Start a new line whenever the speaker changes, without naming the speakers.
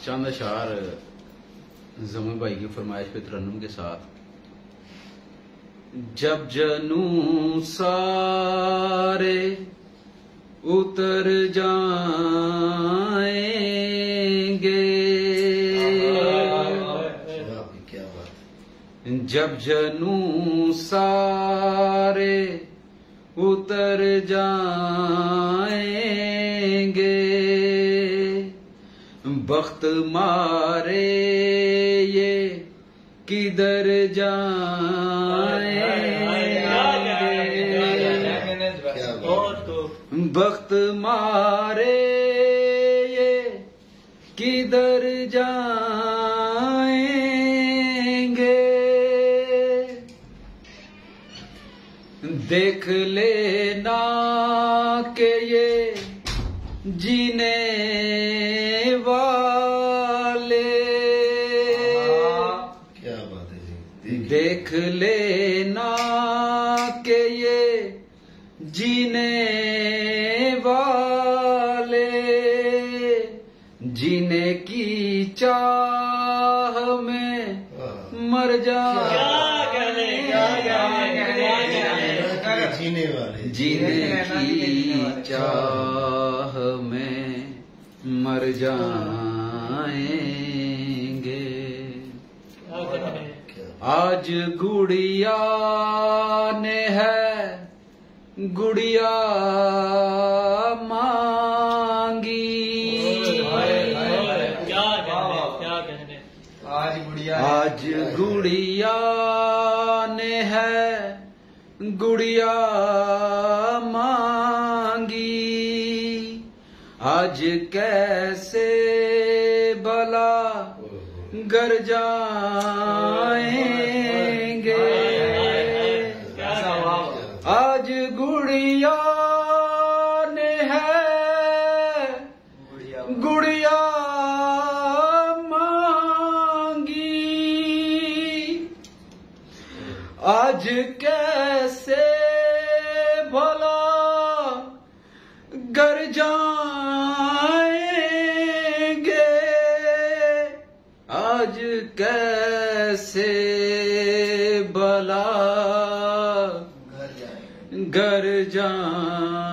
चंद अशार जमी भाई की फरमाइश पे तरन्नुम के साथ। जब जनू सारे उतर जाएंगे, जब जनू सारे उतर जाएंगे, बख्त मारे ये किधर जाएंगे, बख्त मारे ये किधर जाएंगे। देख लेना के ये जीने वाले,
क्या बात है जी,
देख लेना के ये जीने वाले, जीने की चाह में मर
जीने वाले,
जीने की चाह में मर जाएंगे। आज गुड़िया ने है गुड़िया मांगी, आज गुड़िया ने है गुड़िया मांगी, आज कैसे भला घर जाएंगे। आज गुड़िया ने है गुड़िया मांगी, आज कैसे भला घर जाएंगे, आज कैसे भला घर जाएंगे।